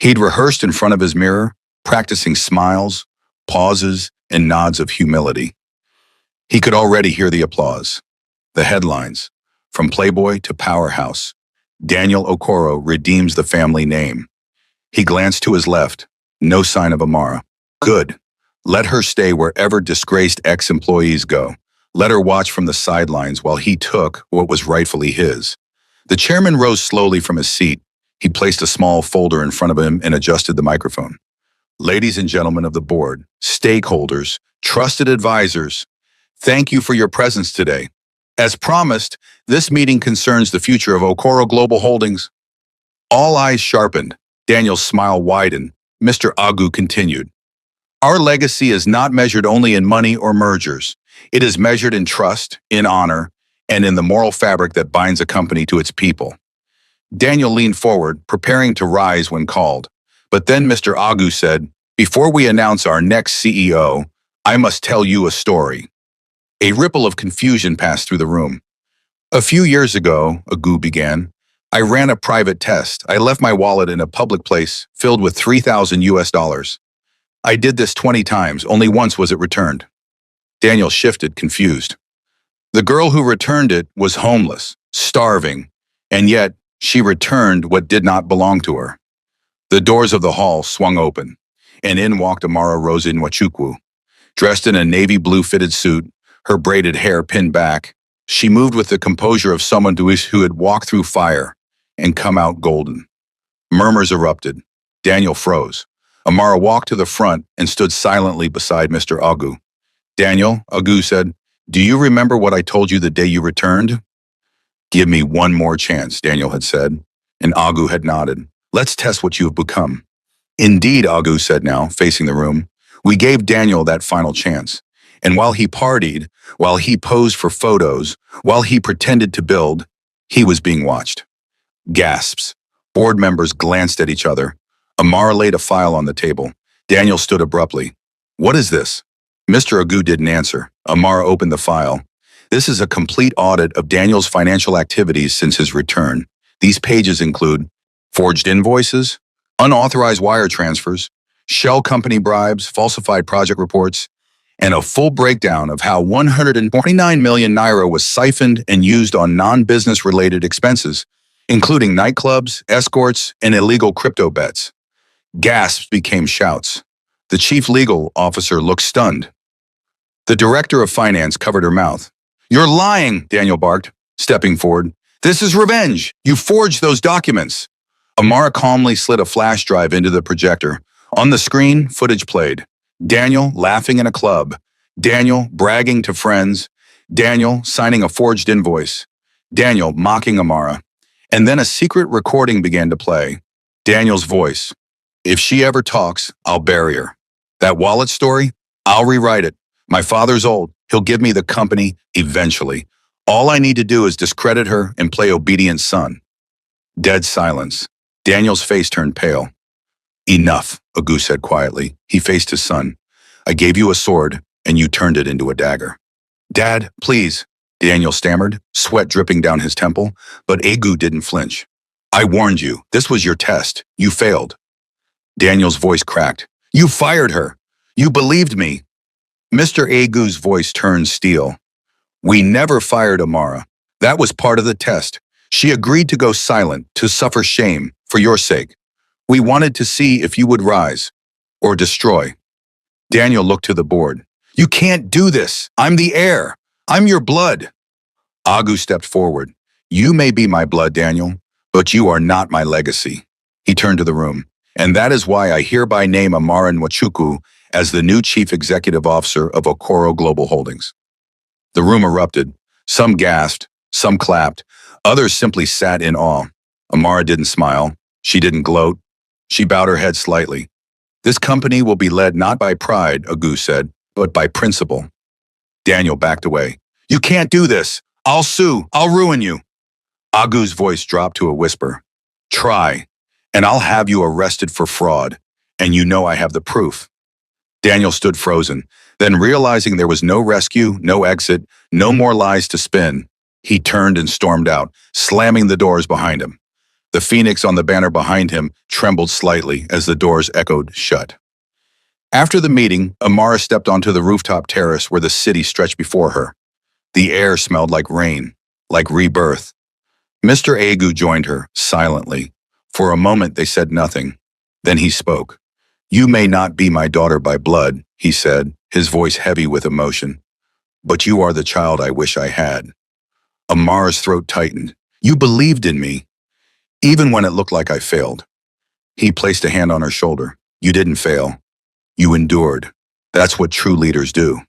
He'd rehearsed in front of his mirror, practicing smiles, pauses, and nods of humility. He could already hear the applause. The headlines, from Playboy to Powerhouse, Daniel Okoro redeems the family name. He glanced to his left. No sign of Amara. Good. Let her stay wherever disgraced ex-employees go. Let her watch from the sidelines while he took what was rightfully his. The chairman rose slowly from his seat. He placed a small folder in front of him and adjusted the microphone. "Ladies and gentlemen of the board, stakeholders, trusted advisors, thank you for your presence today. As promised, this meeting concerns the future of Okoro Global Holdings." All eyes sharpened. Daniel's smile widened. Mr. Agu continued. "Our legacy is not measured only in money or mergers. It is measured in trust, in honor, and in the moral fabric that binds a company to its people." Daniel leaned forward, preparing to rise when called. But then Mr. Agu said, "Before we announce our next CEO, I must tell you a story." A ripple of confusion passed through the room. "A few years ago," Agu began, "I ran a private test. I left my wallet in a public place filled with $3,000. I did this 20 times. Only once was it returned." Daniel shifted, confused. The girl who returned it was homeless, starving, and yet she returned what did not belong to her. The doors of the hall swung open, and in walked Amara Rose Nwachukwu. Dressed in a navy blue fitted suit, her braided hair pinned back, she moved with the composure of someone who had walked through fire and come out golden. Murmurs erupted. Daniel froze. Amara walked to the front and stood silently beside Mr. Agu. "Daniel," Agu said, "do you remember what I told you the day you returned?" "Give me one more chance," Daniel had said, and Agu had nodded. "Let's test what you have become." "Indeed," Agu said now, facing the room. "We gave Daniel that final chance. And while he partied, while he posed for photos, while he pretended to build, He was being watched. Gasps. Board members glanced at each other. Amara laid a file on the table. Daniel stood abruptly. What is this? Mr. Agu didn't answer. Amara opened the file. This is a complete audit of Daniel's financial activities since his return. These pages include forged invoices, unauthorized wire transfers, shell company bribes, falsified project reports, and a full breakdown of how 149 million naira was siphoned and used on non-business related expenses, including nightclubs, escorts, and illegal crypto bets. Gasps became shouts. The chief legal officer looked stunned. The director of finance covered her mouth. You're lying, Daniel barked, stepping forward. This is revenge. You forged those documents. Amara calmly slid a flash drive into the projector. On the screen, footage played. Daniel laughing in a club. Daniel bragging to friends. Daniel signing a forged invoice. Daniel mocking Amara. And then a secret recording began to play. Daniel's voice. If she ever talks, I'll bury her. That wallet story, I'll rewrite it. My father's old. He'll give me the company eventually. All I need to do is discredit her and play obedient son. Dead silence. Daniel's face turned pale. Enough, Agu said quietly. He faced his son. I gave you a sword, and you turned it into a dagger. Dad, please, Daniel stammered, sweat dripping down his temple, but Agu didn't flinch. I warned you. This was your test. You failed. Daniel's voice cracked. You fired her. You believed me. Mr. Agu's voice turned steel. We never fired Amara. That was part of the test. She agreed to go silent, to suffer shame, for your sake. We wanted to see if you would rise, or destroy. Daniel looked to the board. You can't do this. I'm the heir. I'm your blood. Agu stepped forward. You may be my blood, Daniel, but you are not my legacy. He turned to the room. And that is why I hereby name Amara Nwachukwu as the new chief executive officer of Okoro Global Holdings. The room erupted. Some gasped, some clapped, others simply sat in awe. Amara didn't smile. She didn't gloat. She bowed her head slightly. This company will be led not by pride, Agu said, but by principle. Daniel backed away. You can't do this. I'll sue. I'll ruin you. Agu's voice dropped to a whisper. Try, and I'll have you arrested for fraud, and you know I have the proof. Daniel stood frozen. Then, realizing there was no rescue, no exit, no more lies to spin, he turned and stormed out, slamming the doors behind him. The phoenix on the banner behind him trembled slightly as the doors echoed shut. After the meeting, Amara stepped onto the rooftop terrace where the city stretched before her. The air smelled like rain, like rebirth. Mr. Agu joined her, silently. For a moment they said nothing. Then he spoke. You may not be my daughter by blood, he said, his voice heavy with emotion. But you are the child I wish I had. Amara's throat tightened. You believed in me, even when it looked like I failed. He placed a hand on her shoulder. You didn't fail. You endured. That's what true leaders do.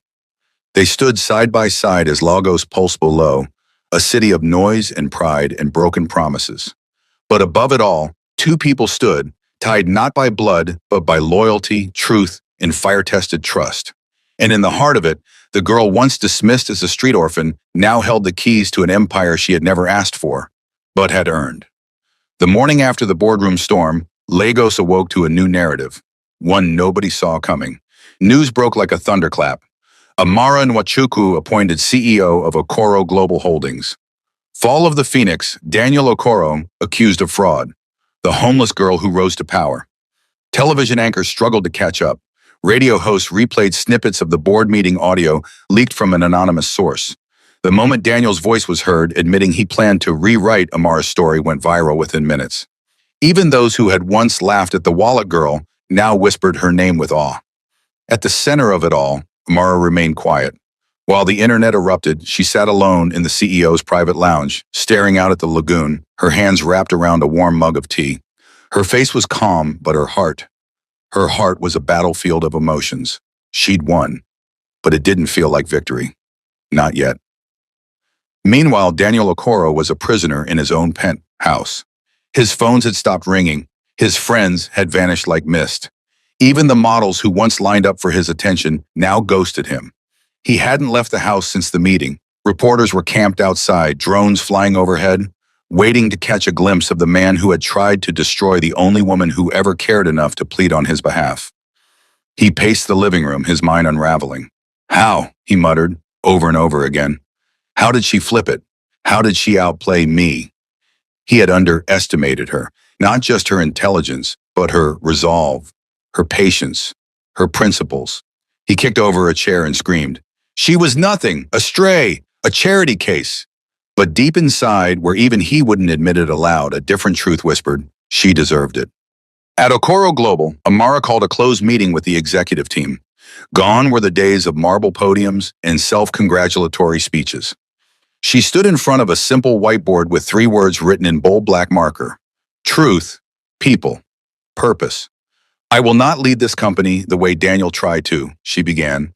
They stood side by side as Lagos pulsed below, a city of noise and pride and broken promises. But above it all, two people stood, tied not by blood, but by loyalty, truth, and fire-tested trust. And in the heart of it, the girl once dismissed as a street orphan now held the keys to an empire she had never asked for, but had earned. The morning after the boardroom storm, Lagos awoke to a new narrative, one nobody saw coming. News broke like a thunderclap. Amara Nwachukwu appointed CEO of Okoro Global Holdings. Fall of the Phoenix, Daniel Okoro accused of fraud. The homeless girl who rose to power. Television anchors struggled to catch up. Radio hosts replayed snippets of the board meeting audio leaked from an anonymous source. The moment Daniel's voice was heard admitting he planned to rewrite Amara's story went viral within minutes. Even those who had once laughed at the wallet girl now whispered her name with awe. At the center of it all, Amara remained quiet. While the internet erupted, she sat alone in the CEO's private lounge, staring out at the lagoon, her hands wrapped around a warm mug of tea. Her face was calm, but her heart was a battlefield of emotions. She'd won, but it didn't feel like victory. Not yet. Meanwhile, Daniel Okoro was a prisoner in his own penthouse. His phones had stopped ringing. His friends had vanished like mist. Even the models who once lined up for his attention now ghosted him. He hadn't left the house since the meeting. Reporters were camped outside, drones flying overhead. waiting to catch a glimpse of the man who had tried to destroy the only woman who ever cared enough to plead on his behalf. He paced the living room, his mind unraveling. How? He muttered, over and over again. How did she flip it? How did she outplay me? He had underestimated her, not just her intelligence, but her resolve, her patience, her principles. He kicked over a chair and screamed. She was nothing, a stray, a charity case. But deep inside, where even he wouldn't admit it aloud, a different truth whispered, she deserved it. At Okoro Global, Amara called a closed meeting with the executive team. Gone were the days of marble podiums and self-congratulatory speeches. She stood in front of a simple whiteboard with 3 words written in bold black marker. Truth, people, purpose. I will not lead this company the way Daniel tried to, she began,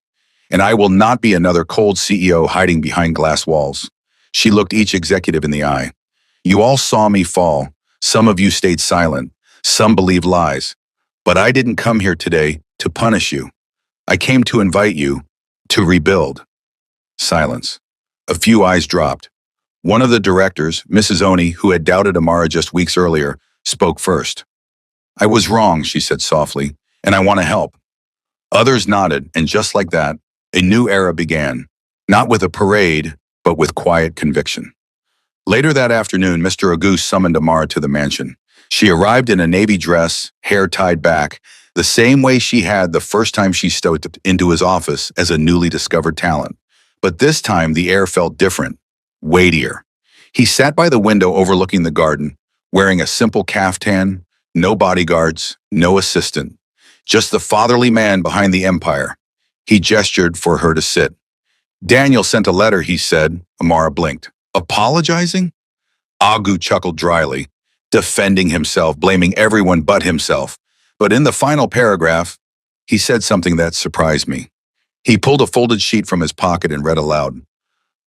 and I will not be another cold CEO hiding behind glass walls. She looked each executive in the eye. You all saw me fall. Some of you stayed silent. Some believed lies. But I didn't come here today to punish you. I came to invite you to rebuild. Silence. A few eyes dropped. One of the directors, Mrs. Oni, who had doubted Amara just weeks earlier, spoke first. I was wrong, she said softly, and I want to help. Others nodded, and just like that, a new era began, not with a parade, but with quiet conviction. Later that afternoon, Mr. Agu summoned Amara to the mansion. She arrived in a navy dress, hair tied back, the same way she had the first time she stepped into his office as a newly discovered talent. But this time, the air felt different, weightier. He sat by the window overlooking the garden, wearing a simple caftan, no bodyguards, no assistant, just the fatherly man behind the empire. He gestured for her to sit. Daniel sent a letter, he said. Amara blinked. Apologizing? Agu chuckled dryly, defending himself, blaming everyone but himself. But in the final paragraph, he said something that surprised me. He pulled a folded sheet from his pocket and read aloud.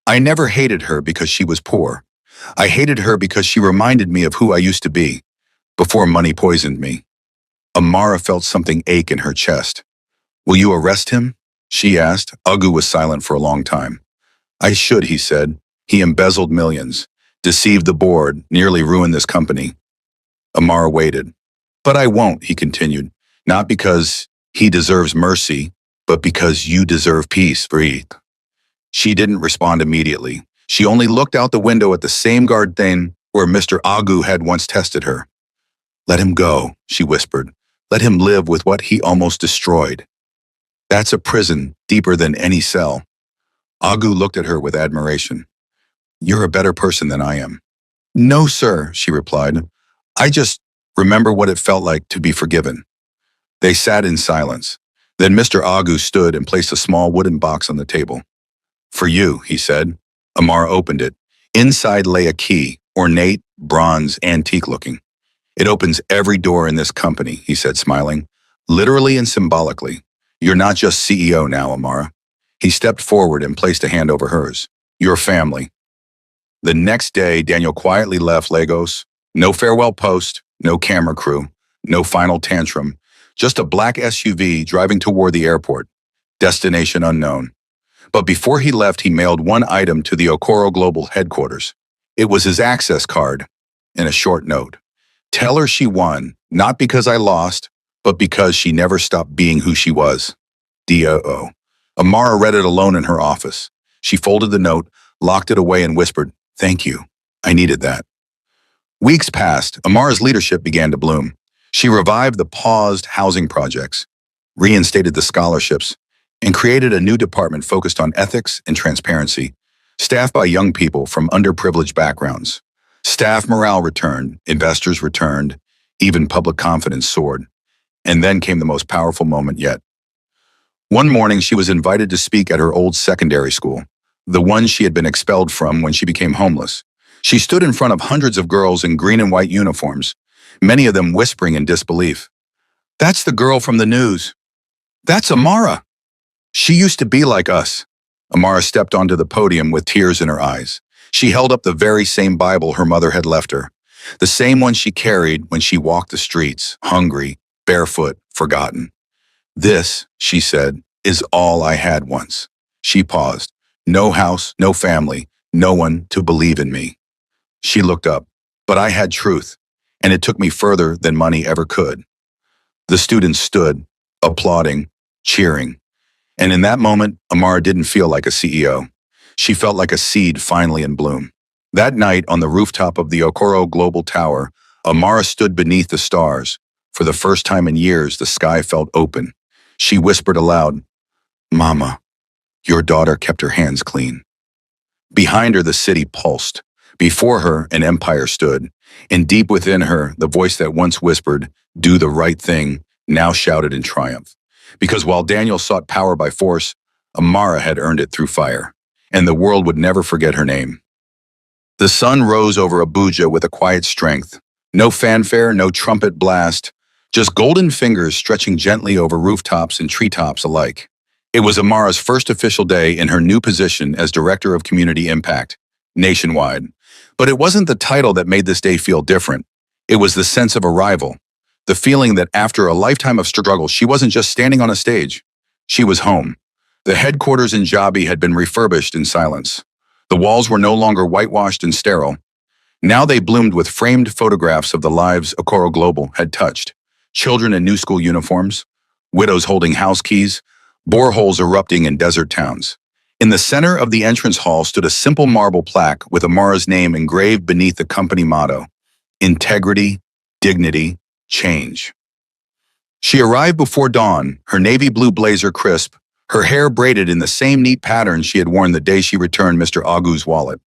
I never hated her because she was poor. I hated her because she reminded me of who I used to be, before money poisoned me. Amara felt something ache in her chest. Will you arrest him? She asked. Agu was silent for a long time. I should, he said. He embezzled millions, deceived the board, nearly ruined this company. Amara waited. But I won't, he continued. Not because he deserves mercy, but because you deserve peace. Breathe. She didn't respond immediately. She only looked out the window at the same garden where Mr. Agu had once tested her. Let him go, she whispered. Let him live with what he almost destroyed. That's a prison deeper than any cell. Agu looked at her with admiration. You're a better person than I am. No, sir, she replied. I just remember what it felt like to be forgiven. They sat in silence. Then Mr. Agu stood and placed a small wooden box on the table. For you, he said. Amara opened it. Inside lay a key, ornate, bronze, antique-looking. It opens every door in this company, he said, smiling. Literally and symbolically. You're not just CEO now, Amara. He stepped forward and placed a hand over hers. Your family. The next day, Daniel quietly left Lagos. No farewell post, no camera crew, no final tantrum. Just a black SUV driving toward the airport. Destination unknown. But before he left, he mailed one item to the Okoro Global headquarters. It was his access card and a short note. Tell her she won, not because I lost, but because she never stopped being who she was. D.O.O. Amara read it alone in her office. She folded the note, locked it away, and whispered, Thank you. I needed that. Weeks passed. Amara's leadership began to bloom. She revived the paused housing projects, reinstated the scholarships, and created a new department focused on ethics and transparency, staffed by young people from underprivileged backgrounds. Staff morale returned, investors returned, even public confidence soared. And then came the most powerful moment yet. One morning, she was invited to speak at her old secondary school, the one she had been expelled from when she became homeless. She stood in front of hundreds of girls in green and white uniforms, many of them whispering in disbelief. That's the girl from the news. That's Amara. She used to be like us. Amara stepped onto the podium with tears in her eyes. She held up the very same Bible her mother had left her, the same one she carried when she walked the streets, hungry, barefoot, forgotten. This, she said, is all I had once. She paused. No house, no family, no one to believe in me. She looked up. But I had truth, and it took me further than money ever could. The students stood, applauding, cheering. And in that moment, Amara didn't feel like a CEO. She felt like a seed finally in bloom. That night, on the rooftop of the Okoro Global Tower, Amara stood beneath the stars. For the first time in years, the sky felt open. She whispered aloud, "Mama, your daughter kept her hands clean." Behind her, the city pulsed. Before her, an empire stood. And deep within her, the voice that once whispered, "Do the right thing," now shouted in triumph. Because while Daniel sought power by force, Amara had earned it through fire. And the world would never forget her name. The sun rose over Abuja with a quiet strength. No fanfare, no trumpet blast, just golden fingers stretching gently over rooftops and treetops alike. It was Amara's first official day in her new position as Director of Community Impact, nationwide. But it wasn't the title that made this day feel different. It was the sense of arrival, the feeling that after a lifetime of struggle, she wasn't just standing on a stage. She was home. The headquarters in Jabi had been refurbished in silence. The walls were no longer whitewashed and sterile. Now they bloomed with framed photographs of the lives Okoro Global had touched. Children in new school uniforms, widows holding house keys, boreholes erupting in desert towns. In the center of the entrance hall stood a simple marble plaque with Amara's name engraved beneath the company motto, "Integrity, Dignity, Change." She arrived before dawn, her navy blue blazer crisp, her hair braided in the same neat pattern she had worn the day she returned Mr. Agu's wallet.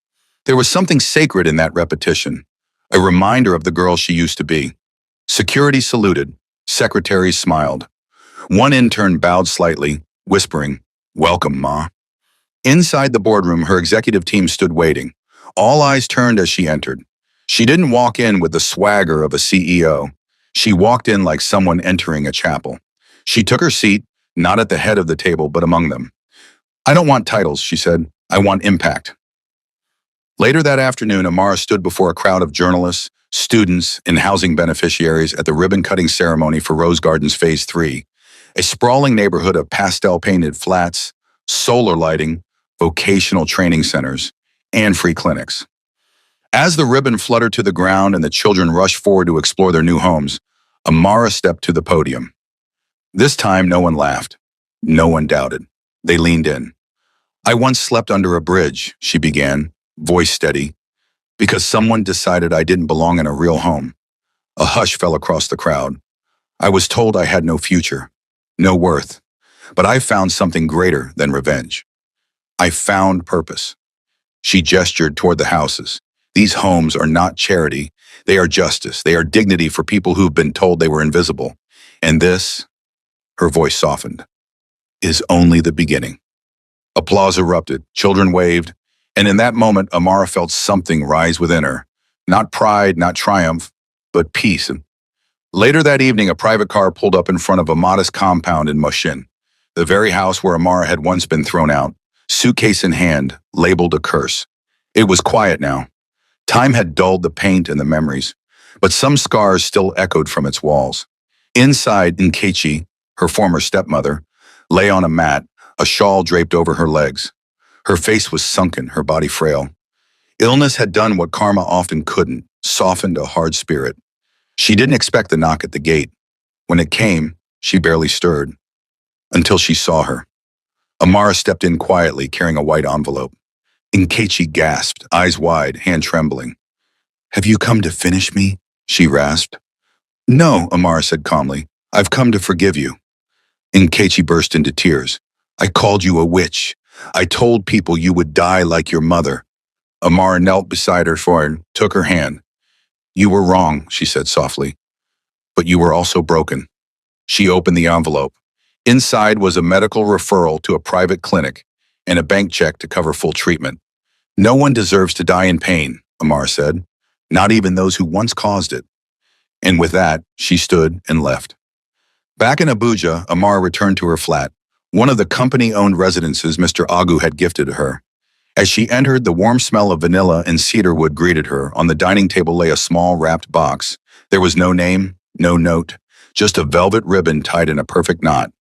There was something sacred in that repetition, a reminder of the girl she used to be. Security saluted, secretaries smiled. One intern bowed slightly, whispering, "Welcome, Ma." Inside the boardroom, her executive team stood waiting. All eyes turned as she entered. She didn't walk in with the swagger of a CEO. She walked in like someone entering a chapel. She took her seat, not at the head of the table, but among them. "I don't want titles," she said. "I want impact." Later that afternoon, Amara stood before a crowd of journalists, students, and housing beneficiaries at the ribbon-cutting ceremony for Rose Gardens Phase 3, a sprawling neighborhood of pastel-painted flats, solar lighting, vocational training centers, and free clinics. As the ribbon fluttered to the ground and the children rushed forward to explore their new homes, Amara stepped to the podium. This time, no one laughed. No one doubted. They leaned in. "I once slept under a bridge," she began, voice steady, "because someone decided I didn't belong in a real home." A hush fell across the crowd. "I was told I had no future, no worth, but I found something greater than revenge. I found purpose." She gestured toward the houses. "These homes are not charity. They are justice. They are dignity for people who've been told they were invisible. And this," her voice softened, "is only the beginning." Applause erupted, children waved, and in that moment, Amara felt something rise within her. Not pride, not triumph, but peace. Later that evening, a private car pulled up in front of a modest compound in Mushin, the very house where Amara had once been thrown out, suitcase in hand, labeled a curse. It was quiet now. Time had dulled the paint and the memories, but some scars still echoed from its walls. Inside, Nkechi, her former stepmother, lay on a mat, a shawl draped over her legs. Her face was sunken, her body frail. Illness had done what karma often couldn't, softened a hard spirit. She didn't expect the knock at the gate. When it came, she barely stirred. Until she saw her. Amara stepped in quietly, carrying a white envelope. Nkechi gasped, eyes wide, hand trembling. "Have you come to finish me?" she rasped. "No," Amara said calmly. "I've come to forgive you." Nkechi burst into tears. "I called you a witch. I told people you would die like your mother." Amara knelt beside her and took her hand. "You were wrong," she said softly. "But you were also broken." She opened the envelope. Inside was a medical referral to a private clinic and a bank check to cover full treatment. "No one deserves to die in pain," Amara said. "Not even those who once caused it." And with that, she stood and left. Back in Abuja, Amara returned to her flat, one of the company-owned residences Mr. Agu had gifted her. As she entered, the warm smell of vanilla and cedarwood greeted her. On the dining table lay a small wrapped box. There was no name, no note, just a velvet ribbon tied in a perfect knot.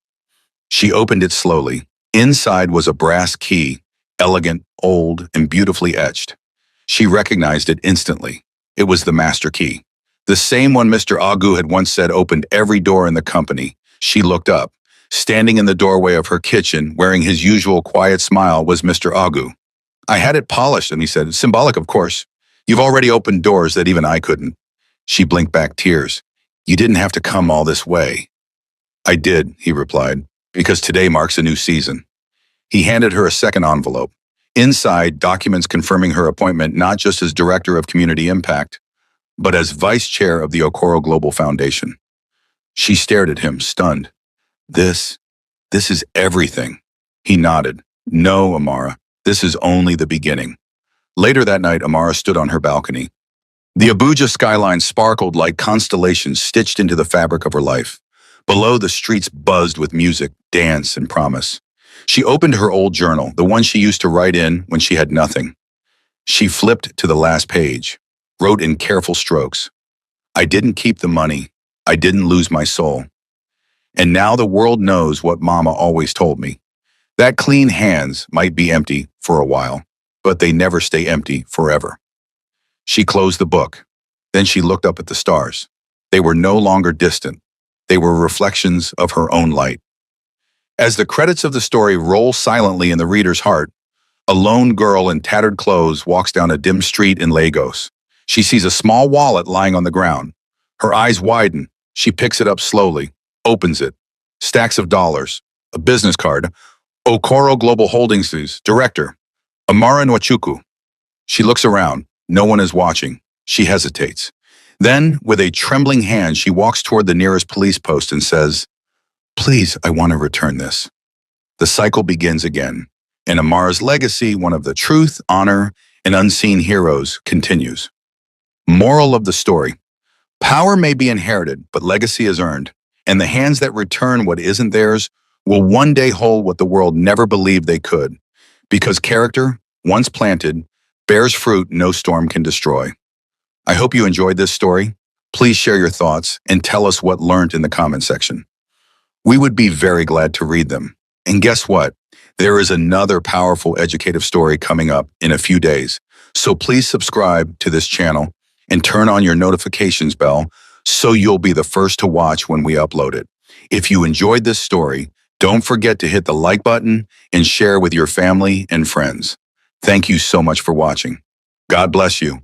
She opened it slowly. Inside was a brass key, elegant, old, and beautifully etched. She recognized it instantly. It was the master key. The same one Mr. Agu had once said opened every door in the company. She looked up. Standing in the doorway of her kitchen, wearing his usual quiet smile, was Mr. Agu. I had it polished, and he said, symbolic, of course. You've already opened doors that even I couldn't. She blinked back tears. You didn't have to come all this way. I did, he replied, because today marks a new season. He handed her a second envelope. Inside, documents confirming her appointment not just as Director of Community Impact, but as Vice Chair of the Okoro Global Foundation. She stared at him, stunned. This is everything. He nodded. No, Amara, this is only the beginning. Later that night, Amara stood on her balcony. The Abuja skyline sparkled like constellations stitched into the fabric of her life. Below, the streets buzzed with music, dance, and promise. She opened her old journal, the one she used to write in when she had nothing. She flipped to the last page, wrote in careful strokes, I didn't keep the money. I didn't lose my soul. And now the world knows what Mama always told me. That clean hands might be empty for a while, but they never stay empty forever. She closed the book. Then she looked up at the stars. They were no longer distant. They were reflections of her own light. As the credits of the story roll silently in the reader's heart, a lone girl in tattered clothes walks down a dim street in Lagos. She sees a small wallet lying on the ground. Her eyes widen. She picks it up slowly, opens it. Stacks of dollars, a business card, Okoro Global Holdings' director, Amara Nwachukwu. She looks around. No one is watching. She hesitates. Then, with a trembling hand, she walks toward the nearest police post and says, Please, I want to return this. The cycle begins again, and Amara's legacy, one of the truth, honor, and unseen heroes, continues. Moral of the story. Power may be inherited, but legacy is earned, and the hands that return what isn't theirs will one day hold what the world never believed they could, because character, once planted, bears fruit no storm can destroy. I hope you enjoyed this story. Please share your thoughts and tell us what learned in the comment section. We would be very glad to read them. And guess what? There is another powerful educative story coming up in a few days. So please subscribe to this channel and turn on your notifications bell so you'll be the first to watch when we upload it. If you enjoyed this story, don't forget to hit the like button and share with your family and friends. Thank you so much for watching. God bless you.